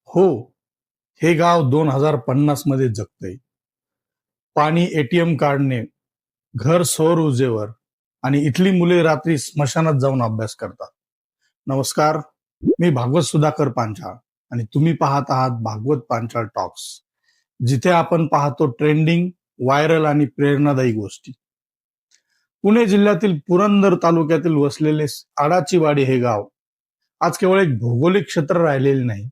हो, हे गाव 2050 मध्ये जगतंय. पाणी एटीएम कार्डने, घर सौर ऊर्जेवर आणि इथली मुले रात्री स्मशानात जाऊन अभ्यास करतात. नमस्कार, मी भागवत सुधाकर पांचाळ आणि तुम्ही पाहत आहात भागवत पांचाळ टॉक्स, जिथे आपण पाहतो ट्रेंडिंग, व्हायरल आणि प्रेरणादायी गोष्टी. पुणे जिल्ह्यातील पुरंदर तालुक्यातील वसलेले आडाची वाडी हे गाव आज केवळ एक भौगोलिक क्षेत्र राहिलेले नाही,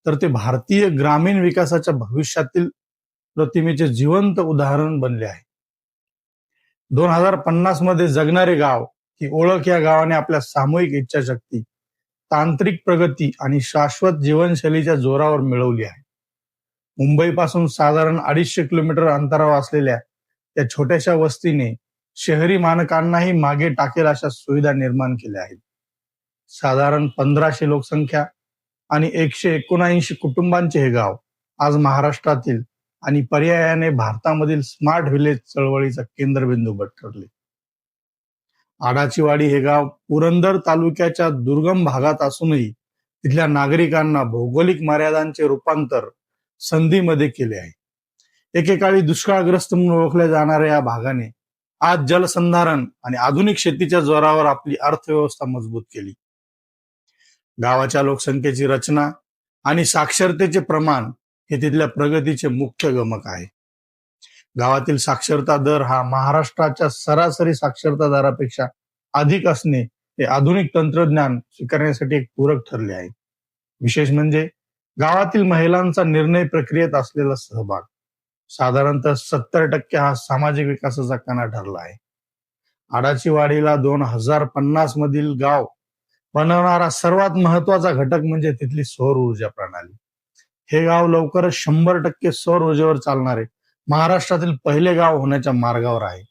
तर ते भारतीय ग्रामीण विकासाच्या भविष्यातील प्रतिमेचे जिवंत उदाहरण बनले आहे. 2050 मध्ये जगणारे गाव ही ओळख या गावाने आपल्या सामूहिक इच्छाशक्ती, तांत्रिक प्रगती आणि शाश्वत जीवनशैलीच्या जोरावर मिळवली आहे. मुंबईपासून साधारण 250 किलोमीटर अंतरावर असलेल्या त्या छोट्याशा वस्तीने शहरी मानकांनाही मागे टाकेल अशा सुविधा निर्माण केल्या आहेत. साधारण 1500 लोकसंख्या आणि 179 कुटुंबांचे हे गाव आज महाराष्ट्रातील आणि पर्यायाने भारतामधील स्मार्ट व्हिलेज चळवळीचा केंद्रबिंदू ठरले. आडाचीवाडी हे गाव पुरंदर तालुक्याच्या दुर्गम भागात असूनही तिथल्या नागरिकांना भौगोलिक मर्यादांचे रूपांतर संधीमध्ये केले आहे. एकेकाळी दुष्काळग्रस्त म्हणून ओळखल्या जाणाऱ्या या भागाने आज जलसंधारण आणि आधुनिक शेतीच्या जोरावर आपली अर्थव्यवस्था मजबूत केली. गावाच्या लोकसंख्येची रचना आणि साक्षरतेचे प्रमाण हे तिथल्या प्रगतीचे मुख्य गमक आहे. गावातील साक्षरता दर हा महाराष्ट्राच्या सरासरी साक्षरता दरापेक्षा अधिक असणे हे आधुनिक तंत्रज्ञान स्वीकारण्यासाठी एक पूरक ठरले आहे. विशेष म्हणजे गावातील महिलांचा निर्णय प्रक्रियेत असलेला सहभाग साधारणतः 70% हा सामाजिक विकासाचा कणा ठरला आहे. आडाचीवाडीला 2050 मधील गाव बनवणारा सर्वात महत्वाचा घटक म्हणजे तिथली सौर ऊर्जा प्रणाली. हे गाव लवकरच 100% सौर ऊर्जेवर चालणारे महाराष्ट्रातील पहिले गाव होण्याच्या मार्गावर आहे.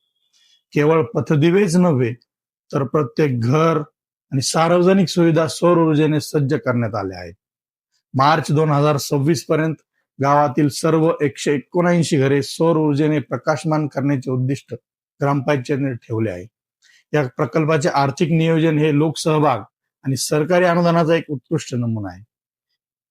केवळ पथदिवेच नव्हे, तर प्रत्येक घर आणि सार्वजनिक सुविधा सौर ऊर्जेने सज्ज करण्यात आल्या आहेत. मार्च 2026 पर्यंत गावातील सर्व 179 घरे सौर ऊर्जेने प्रकाशमान करण्याचे उद्दिष्ट ग्रामपंचायतीने ठेवले आहे. या प्रकल्पाचे आर्थिक नियोजन हे लोकसहभाग आणि सरकारी अनुदानाचा एक उत्कृष्ट नमुना आहे.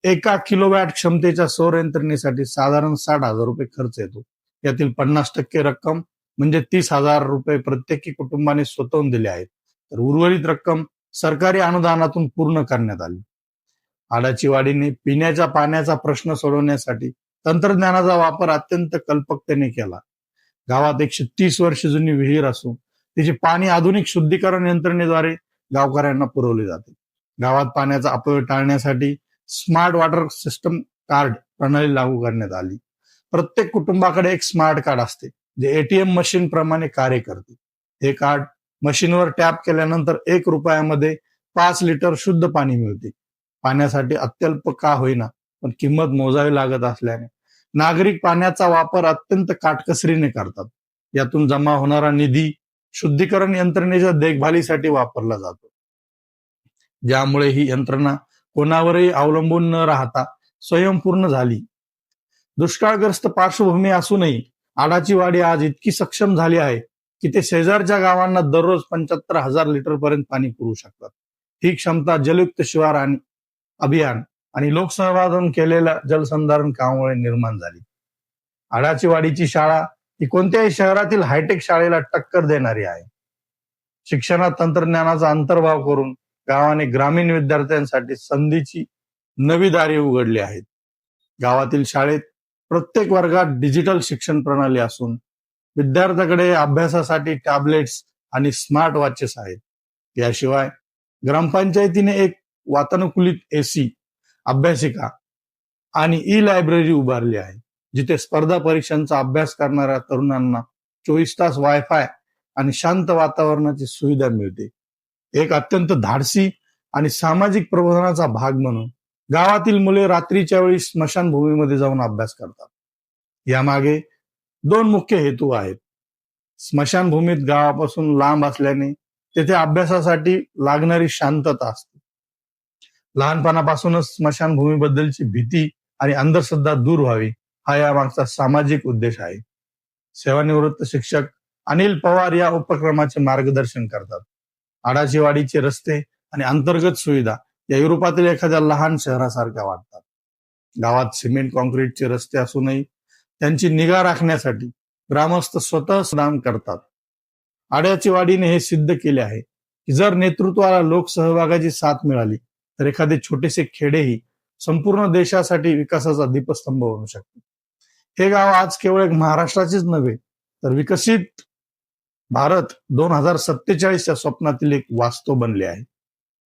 1 किलोवॅट क्षमतेच्या सौर यंत्रणेसाठी साधारण 60,000 रुपये खर्च येतो. यातील 50% रक्कम म्हणजे 30,000 रुपये प्रत्येकी कुटुंबाने स्वतःहून दिले आहेत, तर उर्वरित रक्कम सरकारी अनुदानातून पूर्ण करण्यात आली. आडाचीवाडीने पिण्याच्या पाण्याचा प्रश्न सोडवण्यासाठी तंत्रज्ञानाचा वापर अत्यंत कल्पकतेने केला. गावात 130 वर्ष जुनी विहीर असून तिचे पाणी आधुनिक शुद्धीकरण यंत्रणेद्वारे गावकऱ्यांना पुरवले जाते. गावात पाण्याचा अपव्यय टाळण्यासाठी स्मार्ट वॉटर सिस्टम कार्ड प्रणाली लागू करण्यात आली. प्रत्येक कुटुंबाकडे एक स्मार्ट कार्ड असते, जे एटीएम मशीन प्रमाणे कार्य करते. हे कार्ड मशीनवर टॅप केल्यानंतर 1 रुपयामध्ये 5 लिटर शुद्ध पाणी मिळते. पाण्यासाठी अत्यल्प का होईना, पण किंमत मोजावी लागत असल्याने नागरिक पाण्याचा वापर अत्यंत काटकसरीने करतात. यातून जमा होणारा निधी शुद्धीकरण यंत्रणेच्या देखभालीसाठी वापरला जातो, ज्यामुळे ही यंत्रणा कोणावरही अवलंबून न राहता स्वयंपूर्ण झाली. दुष्काळग्रस्त पार्श्वभूमी असूनही आडाचीवाडी आज इतकी सक्षम झाली आहे की ते शेजारच्या गावांना दररोज 75,000 लिटर पर्यंत पाणी पुरवू शकतात. ही क्षमता जलयुक्त शिवार आणि अभियान आणि लोकसहभागातून केलेल्या जलसंधारण कामामुळे निर्माण झाली. आडाचीवाडीची शाळा ही कोणत्याही शहरातील हायटेक शाळेला टक्कर देणारी आहे. शिक्षणात तंत्रज्ञानाचा अंतर्भाव करून गावाने ग्रामीण विद्यार्थ्यांसाठी संधीची नवी दारे उघडली आहेत. गावातील शाळेत प्रत्येक वर्गात डिजिटल शिक्षण प्रणाली असून विद्यार्थ्याकडे अभ्यासासाठी टॅबलेट्स आणि स्मार्ट वॉचेस आहेत. याशिवाय ग्रामपंचायतीने एक वातानुकूलित एसी, अभ्यासिका आणि ई लायब्ररी उभारली आहे, जिथे स्पर्धा परीक्षांचा अभ्यास करणाऱ्या तरुणांना 24 तास वायफाय आणि शांत वातावरणाची सुविधा मिळते. एक अत्यंत धाडसी आणि सामाजिक प्रबोधनाचा भाग म्हणून गावातील मुले रात्रीच्या वेळी स्मशानभूमीमध्ये जाऊन अभ्यास करतात. यामागे 2 मुख्य हेतू आहेत. स्मशानभूमीत गावापासून लांब असल्याने तेथे अभ्यासासाठी लागणारी शांतता असते. लहानपणापासूनच स्मशानभूमीबद्दलची भीती आणि अंधश्रद्धा दूर व्हावी, हा यामागचा सामाजिक उद्देश आहे. सेवानिवृत्त शिक्षक अनिल पवार या उपक्रमाचे मार्गदर्शन करतात. आडाचीवाडीचे रस्ते आणि अंतर्गत सुविधा या युरोपातील एखाद्या लहान शहरासारख्या वाटतात. गावात सिमेंट कॉन्क्रीटचे रस्ते असूनही त्यांची निगा राखण्यासाठी ग्रामस्थ स्वतः श्रम करतात. आड्याची वाडीने हे सिद्ध केले आहे की जर नेतृत्वाला लोकसहभागाची साथ मिळाली तर एखादे छोटेसे खेडेही संपूर्ण देशासाठी विकासाचा दीपस्तंभ बनू शकते. हे गाव आज केवळ एक महाराष्ट्राचेच नव्हे तर विकसित भारत 2047 च्या स्वप्नातील एक वास्तव बनले आहे.